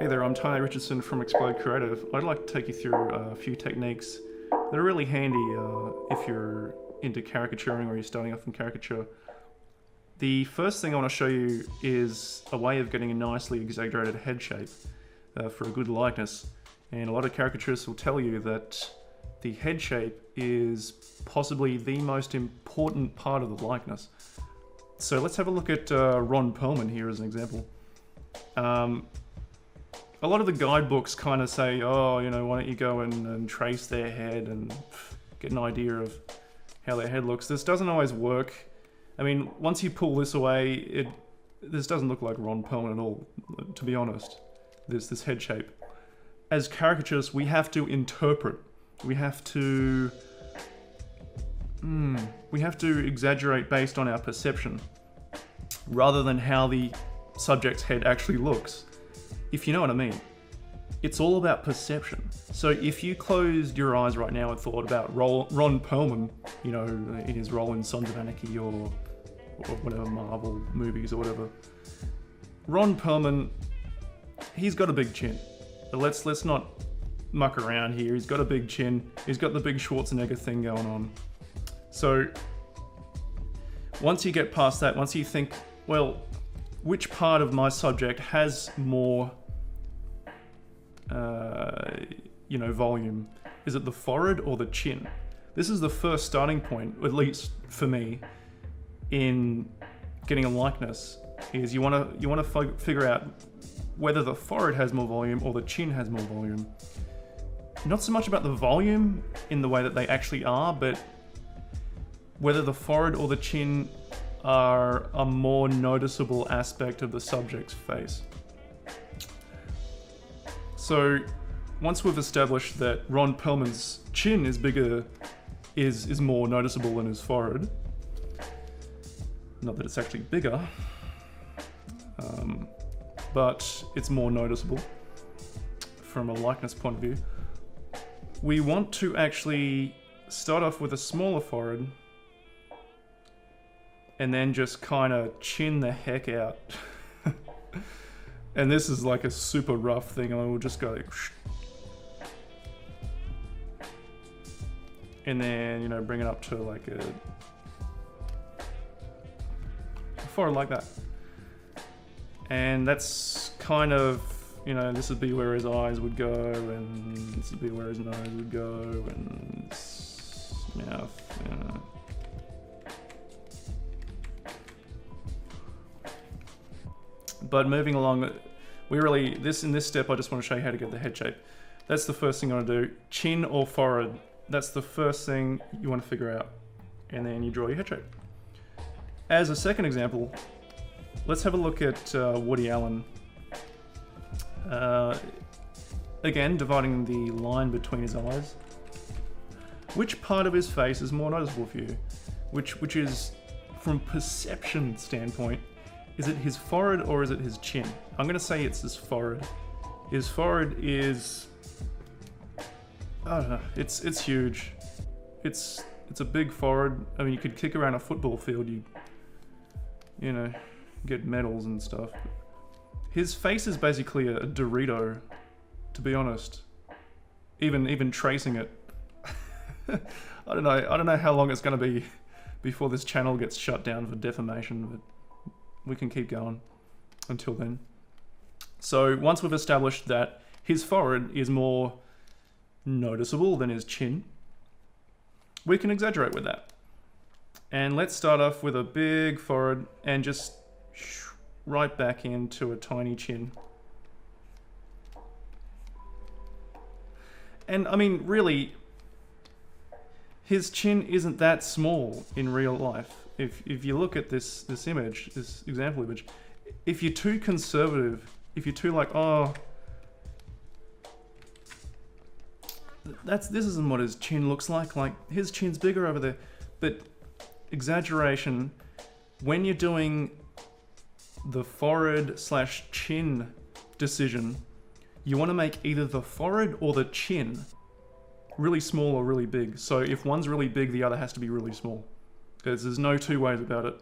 Hey there, I'm Tony Richardson from Explode Creative. I'd like to take you through a few techniques that are really handy if you're into caricaturing or you're starting off in caricature. The first thing I want to show you is a way of getting a nicely exaggerated head shape for a good likeness. And a lot of caricaturists will tell you that the head shape is possibly the most important part of the likeness. So let's have a look at Ron Perlman here as an example. A lot of the guidebooks kind of say, oh, you know, why don't you go and trace their head and get an idea of how their head looks. This doesn't always work. I mean, once you pull this away, this doesn't look like Ron Perlman at all, to be honest, this head shape. As caricaturists, we have to interpret. We have to exaggerate based on our perception, rather than how the subject's head actually looks. If you know what I mean. It's all about perception. So if you closed your eyes right now and thought about Ron Perlman, you know, in his role in Sons of Anarchy or whatever, Marvel movies or whatever. Ron Perlman, he's got a big chin. Let's not muck around here. He's got a big chin. He's got the big Schwarzenegger thing going on. So once you get past that, once you think, well, which part of my subject has more volume? Is it the forehead or the chin? This is the first starting point, at least for me, in getting a likeness. Is you want to figure out whether the forehead has more volume or the chin has more volume. Not so much about the volume in the way that they actually are, but whether the forehead or the chin are a more noticeable aspect of the subject's face. So once we've established that Ron Perlman's chin is bigger, is more noticeable than his forehead, not that it's actually bigger, but it's more noticeable from a likeness point of view, we want to actually start off with a smaller forehead and then just kind of chin the heck out. And this is like a super rough thing. I will just go like, and then, you know, bring it up to like a forehead like that. And that's kind of, you know, this would be where his eyes would go, and this would be where his nose would go, and his mouth, you know. But moving along, in this step, I just want to show you how to get the head shape. That's the first thing I want to do. Chin or forehead, that's the first thing you want to figure out. And then you draw your head shape. As a second example, let's have a look at Woody Allen. Again, dividing the line between his eyes. Which part of his face is more noticeable for you? Which is, from perception standpoint, is it his forehead or is it his chin? I'm going to say it's his forehead. His forehead is, I don't know, it's huge. It's a big forehead. I mean, you could kick around a football field, you know, get medals and stuff. His face is basically a Dorito, to be honest. Even tracing it. I don't know how long it's going to be before this channel gets shut down for defamation, but we can keep going until then. So once we've established that his forehead is more noticeable than his chin, we can exaggerate with that. And let's start off with a big forehead and just right back into a tiny chin. And I mean, really, his chin isn't that small in real life. If you look at this image, this example image, if you're too conservative, if you're too like, oh, this isn't what his chin looks like his chin's bigger over there. But exaggeration, when you're doing the forehead / chin decision, you want to make either the forehead or the chin really small or really big. So if one's really big, the other has to be really small. There's no two ways about it.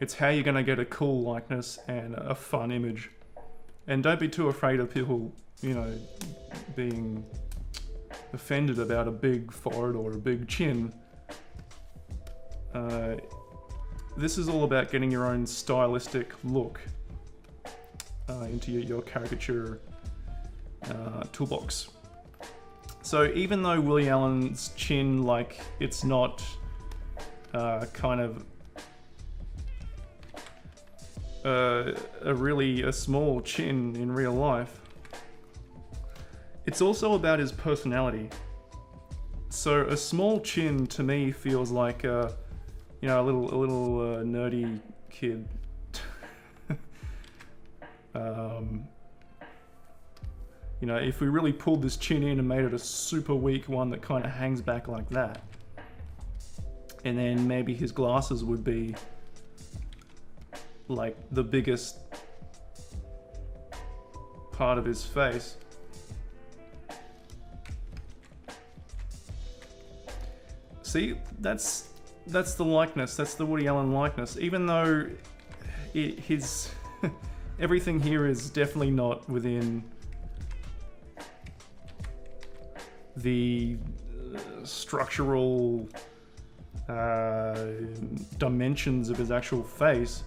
It's how you're going to get a cool likeness and a fun image. And don't be too afraid of people, you know, being offended about a big forehead or a big chin. This is all about getting your own stylistic look into your caricature toolbox. So even though Woody Allen's chin, like, it's not kind of a small chin in real life, it's also about his personality. So a small chin to me feels like you know, a little nerdy kid. You know, if we really pulled this chin in and made it a super weak one that kind of hangs back like that, and then maybe his glasses would be like the biggest part of his face. See, that's the likeness. That's the Woody Allen likeness. Even though his everything here is definitely not within the structural dimensions of his actual face.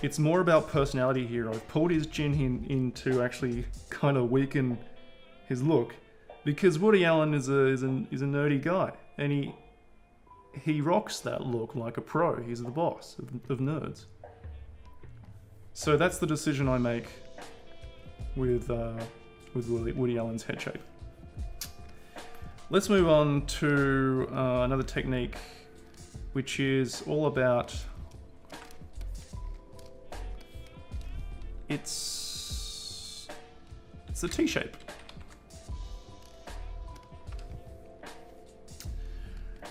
It's more about personality here. I've pulled his chin in to actually kind of weaken his look, because Woody Allen is a nerdy guy, and he rocks that look like a pro. He's the boss of nerds. So that's the decision I make with Woody Allen's head shape. Let's move on to another technique, which is all about it's a T-shape.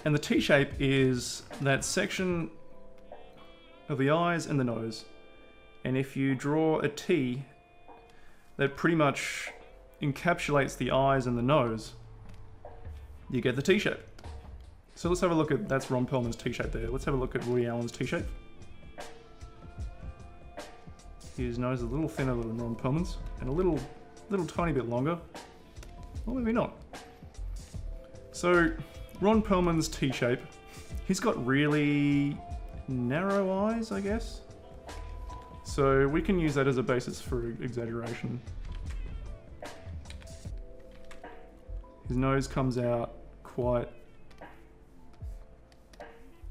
And the T-shape is that section of the eyes and the nose. And if you draw a T that pretty much encapsulates the eyes and the nose, you get the T-shape. So let's have a look at, that's Ron Perlman's T-shape there. Let's have a look at Woody Allen's T-shape. His nose is a little thinner than Ron Perlman's, and a little tiny bit longer. Or maybe not. So Ron Perlman's T-shape, he's got really narrow eyes, I guess. So we can use that as a basis for exaggeration. His nose comes out quite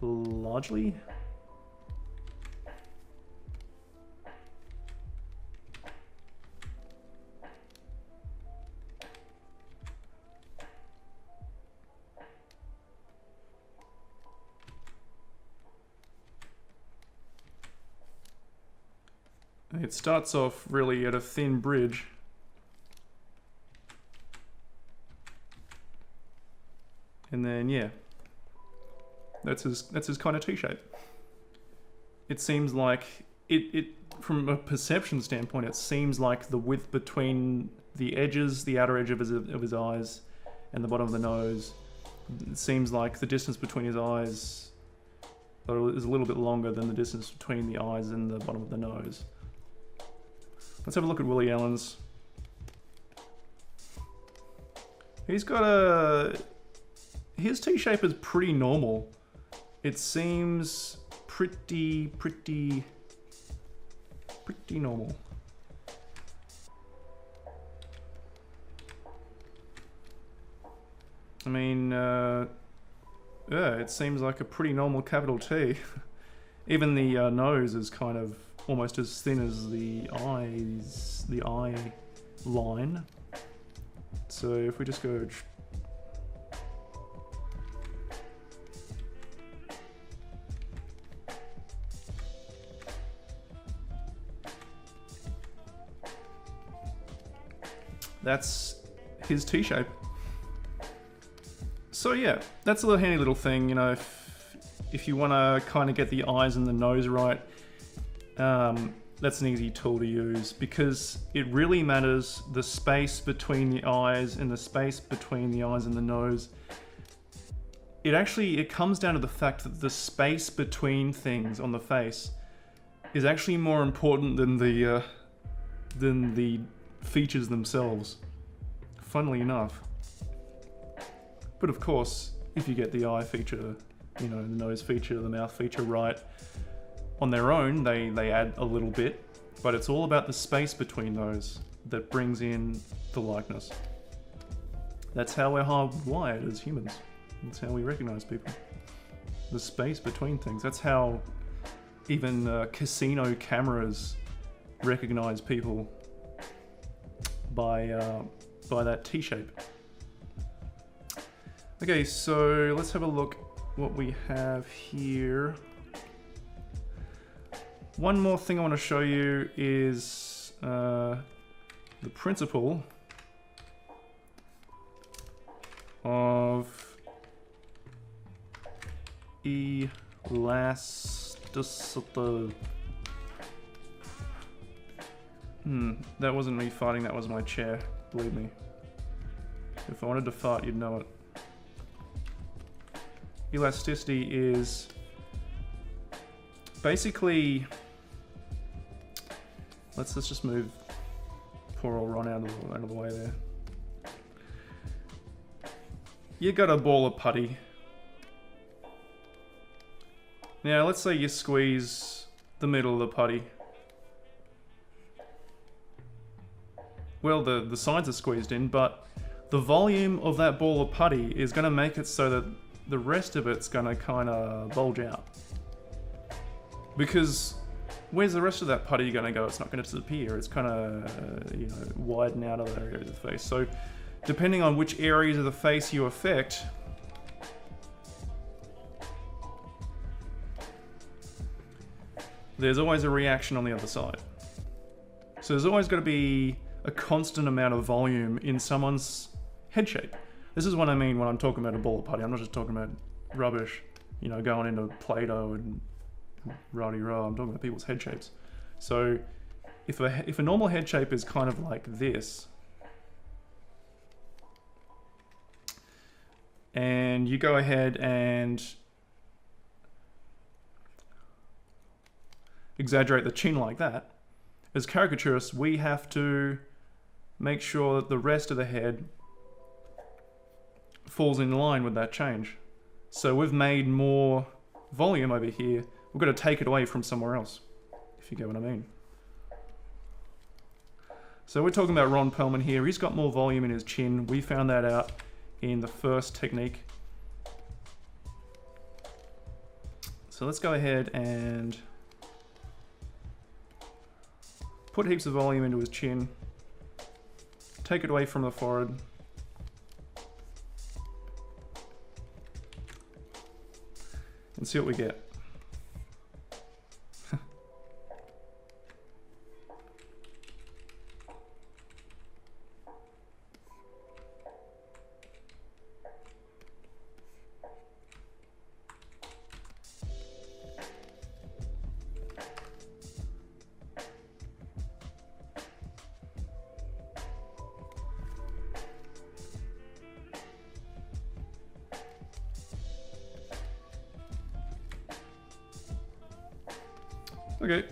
largely. It starts off really at a thin bridge. And then, yeah, that's his kind of T-shape. It seems like it from a perception standpoint, it seems like the width between the edges, the outer edge of his eyes, and the bottom of the nose, it seems like the distance between his eyes is a little bit longer than the distance between the eyes and the bottom of the nose. Let's have a look at Woody Allen's. He's got his T-shape is pretty normal. It seems pretty normal. I mean, yeah, it seems like a pretty normal capital T. Even the nose is kind of almost as thin as the eye line. So if we just go that's his T-shape. So yeah, that's a little handy little thing, you know, if you want to kind of get the eyes and the nose right, that's an easy tool to use, because it really matters the space between the eyes and the space between the eyes and the nose. It comes down to the fact that the space between things on the face is actually more important than the features themselves, funnily enough. But of course, if you get the eye feature, you know, the nose feature, the mouth feature right on their own, they add a little bit, but it's all about the space between those that brings in the likeness. That's how we're hardwired as humans. That's how we recognize people. The space between things. That's how even casino cameras recognize people by that T-shape. Okay, so let's have a look what we have here. One more thing I want to show you is the principle of elasticity. That wasn't me farting, that was my chair, believe me. If I wanted to fart, you'd know it. Elasticity is basically, let's just move poor old Ron out of the way there. You got a ball of putty. Now let's say you squeeze the middle of the putty. Well, the sides are squeezed in, but the volume of that ball of putty is going to make it so that the rest of it's going to kind of bulge out. Because where's the rest of that putty going to go? It's not going to disappear. It's kind of, you know, widen out of that area of the face. So depending on which areas of the face you affect, there's always a reaction on the other side. So there's always got to be a constant amount of volume in someone's head shape. This is what I mean when I'm talking about a ball of putty. I'm not just talking about rubbish, you know, going into Play-Doh and rah-de-rah. I'm talking about people's head shapes. So if a normal head shape is kind of like this, and you go ahead and exaggerate the chin like that, as caricaturists, we have to make sure that the rest of the head falls in line with that change. So we've made more volume over here. We've got to take it away from somewhere else, if you get what I mean. So we're talking about Ron Perlman here. He's got more volume in his chin. We found that out in the first technique. So let's go ahead and put heaps of volume into his chin. Take it away from the forehead. And see what we get. Okay.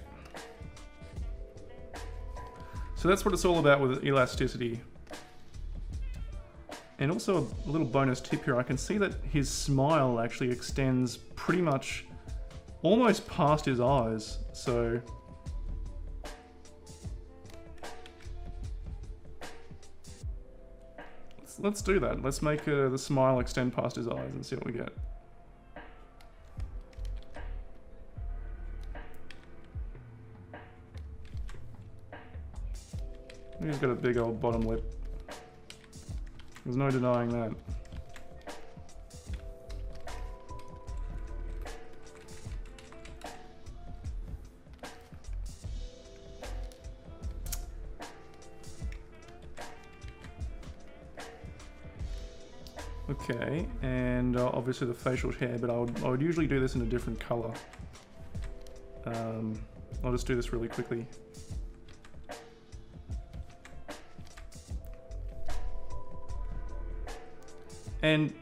So that's what it's all about with elasticity. And also a little bonus tip here, I can see that his smile actually extends pretty much almost past his eyes, so let's do that. Let's make the smile extend past his eyes and see what we get. He's got a big old bottom lip. There's no denying that. Okay, and obviously the facial hair, but I would usually do this in a different color. I'll just do this really quickly. And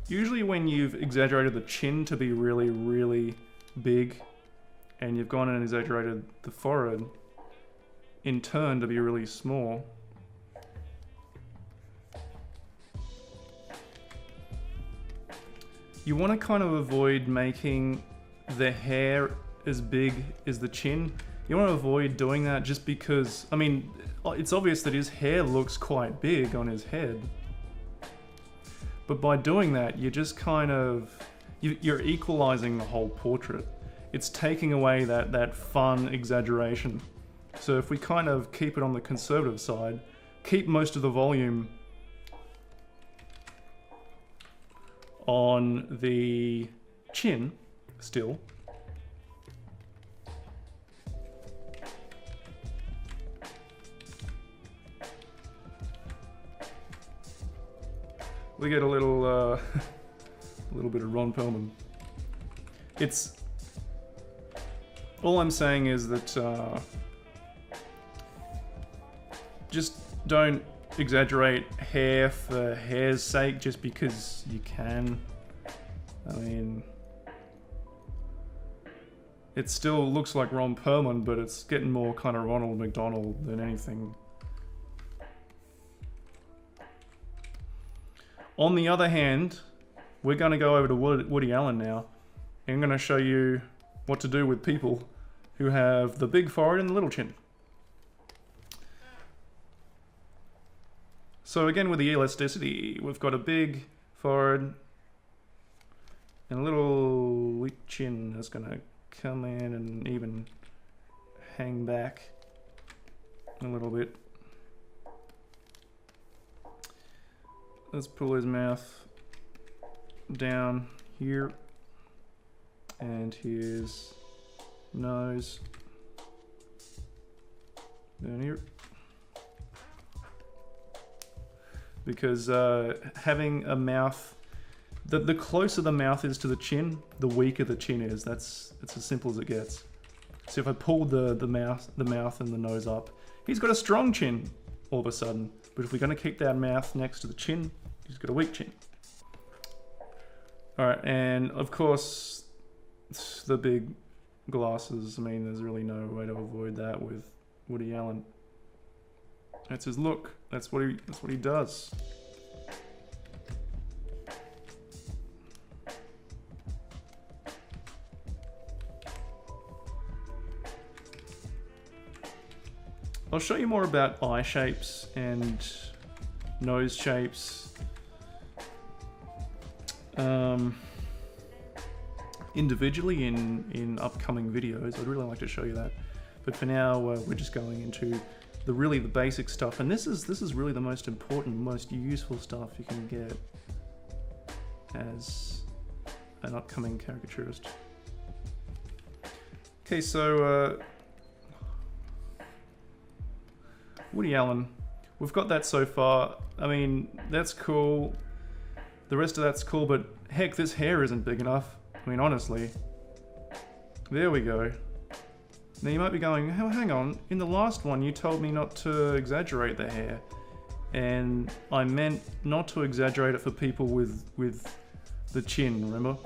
usually when you've exaggerated the chin to be really, really big, and you've gone in and exaggerated the forehead, in turn to be really small. You want to kind of avoid making the hair as big as the chin. You want to avoid doing that just because, I mean, it's obvious that his hair looks quite big on his head. But by doing that, you're just kind of, you're equalizing the whole portrait. It's taking away that fun exaggeration. So if we kind of keep it on the conservative side, keep most of the volume on the chin still. We get a little, a little bit of Ron Perlman. It's, all I'm saying is that just don't exaggerate hair for hair's sake just because you can. I mean, it still looks like Ron Perlman, but it's getting more kind of Ronald McDonald than anything. On the other hand, we're going to go over to Woody Allen now, and I'm going to show you what to do with people who have the big forehead and the little chin. So again, with the elasticity, we've got a big forehead and a little weak chin that's going to come in and even hang back a little bit. Let's pull his mouth down here and his nose down here. Because having a mouth, the closer the mouth is to the chin, the weaker the chin is. It's as simple as it gets. So if I pull the mouth and the nose up, he's got a strong chin all of a sudden. But if we're going to keep that mouth next to the chin, he's got a weak chin. All right, and of course, the big glasses. I mean, there's really no way to avoid that with Woody Allen. That's his look. That's what he does. I'll show you more about eye shapes and nose shapes individually in upcoming videos. I'd really like to show you that, but for now we're just going into the basic stuff, and this is really the most important, most useful stuff you can get as an upcoming caricaturist. Okay, so Woody Allen, we've got that so far. I mean, that's cool. The rest of that's cool, but heck, this hair isn't big enough. I mean, honestly. There we go. Now you might be going, oh, hang on, in the last one you told me not to exaggerate the hair. And I meant not to exaggerate it for people with the chin, remember?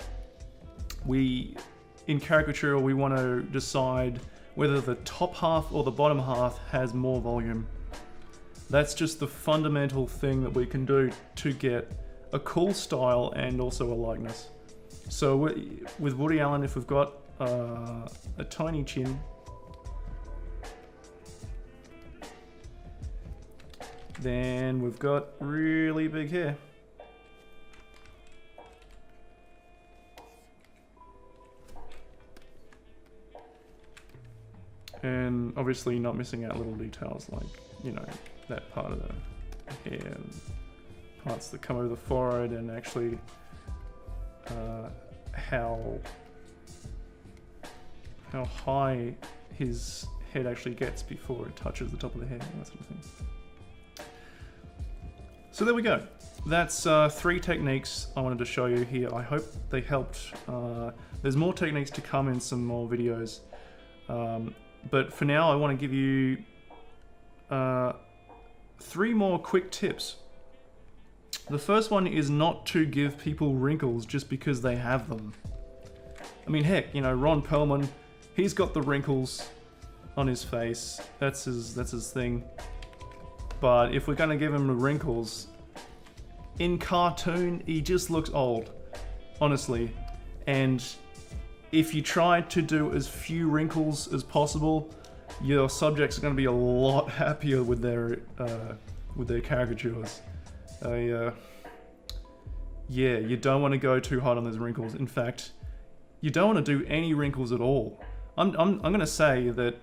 In caricature, we want to decide whether the top half or the bottom half has more volume. That's just the fundamental thing that we can do to get a cool style and also a likeness. So with Woody Allen, if we've got a tiny chin, then we've got really big hair. And obviously not missing out little details like, you know, that part of the hair and parts that come over the forehead, and actually how high his head actually gets before it touches the top of the head, and that sort of thing. So there we go. That's 3 techniques I wanted to show you here. I hope they helped. There's more techniques to come in some more videos. But for now, I want to give you 3 more quick tips. The first one is not to give people wrinkles just because they have them. I mean, heck, you know, Ron Perlman, he's got the wrinkles. on his face. That's his thing. But if we're gonna give him the wrinkles, in cartoon, he just looks old, honestly. And if you try to do as few wrinkles as possible, your subjects are going to be a lot happier with their caricatures. Yeah, you don't want to go too hard on those wrinkles. In fact, you don't want to do any wrinkles at all. I'm going to say that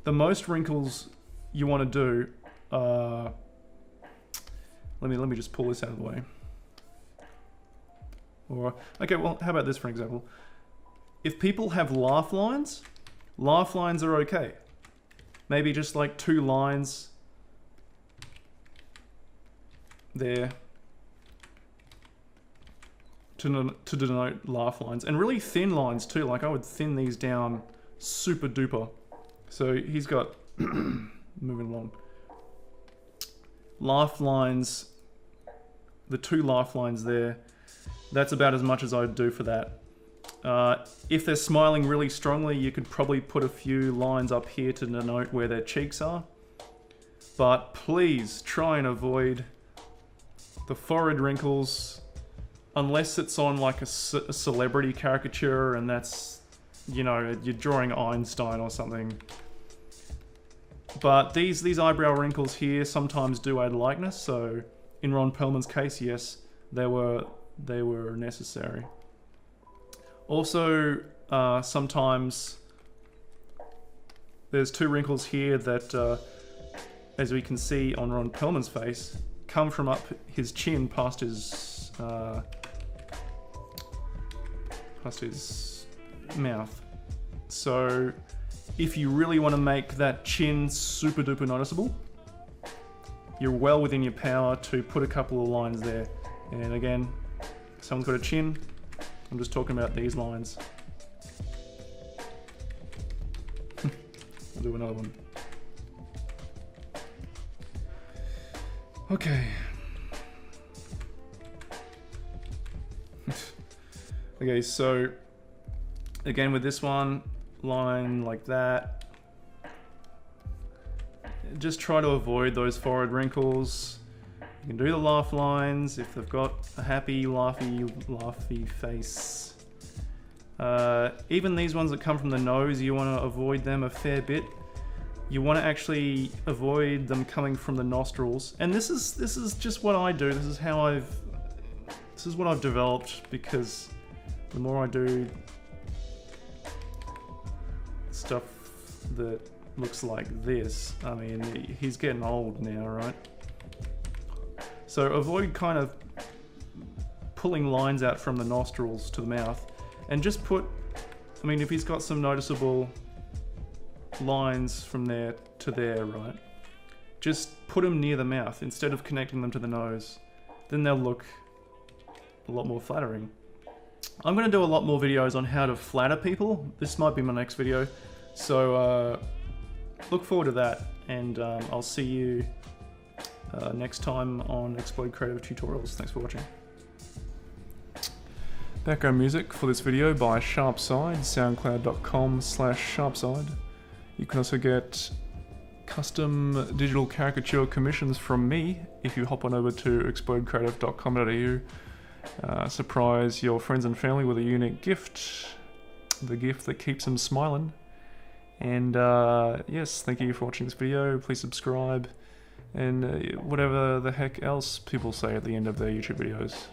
the most wrinkles you want to do. Let me just pull this out of the way. Or okay, well, how about this for example? If people have laugh lines are okay. Maybe just like 2 lines there to denote laugh lines, and really thin lines too. Like I would thin these down super duper. So he's got moving along. Laugh lines, the 2 laugh lines there. That's about as much as I would do for that. If they're smiling really strongly, you could probably put a few lines up here to denote where their cheeks are. But please try and avoid the forehead wrinkles, unless it's on like a celebrity caricature and that's, you know, you're drawing Einstein or something. But these eyebrow wrinkles here sometimes do add likeness, so in Ron Perlman's case, yes, they were necessary. Also, sometimes there's 2 wrinkles here that, as we can see on Ron Perlman's face, come from up his chin past his mouth. So, if you really want to make that chin super duper noticeable, you're well within your power to put a couple of lines there. And again, someone's got a chin. I'm just talking about these lines. I'll do another one. Okay. Okay, so again with this one, line like that. Just try to avoid those forehead wrinkles. You can do the laugh lines if they've got a happy, laughy face. Even these ones that come from the nose, you want to avoid them a fair bit. You want to actually avoid them coming from the nostrils. And this is just what I do. This is what I've developed, because the more I do stuff that looks like this, I mean, he's getting old now, right? So avoid kind of pulling lines out from the nostrils to the mouth, and just put, I mean, if he's got some noticeable lines from there to there, right? Just put them near the mouth instead of connecting them to the nose. Then they'll look a lot more flattering. I'm going to do a lot more videos on how to flatter people. This might be my next video. So look forward to that, and I'll see you next time on Explode Creative Tutorials. Thanks for watching. Background music for this video by Sharpside, soundcloud.com/Sharpside. You can also get custom digital caricature commissions from me if you hop on over to explodecreative.com.au. Surprise your friends and family with a unique gift, the gift that keeps them smiling. And yes, thank you for watching this video. Please subscribe, and whatever the heck else people say at the end of their YouTube videos.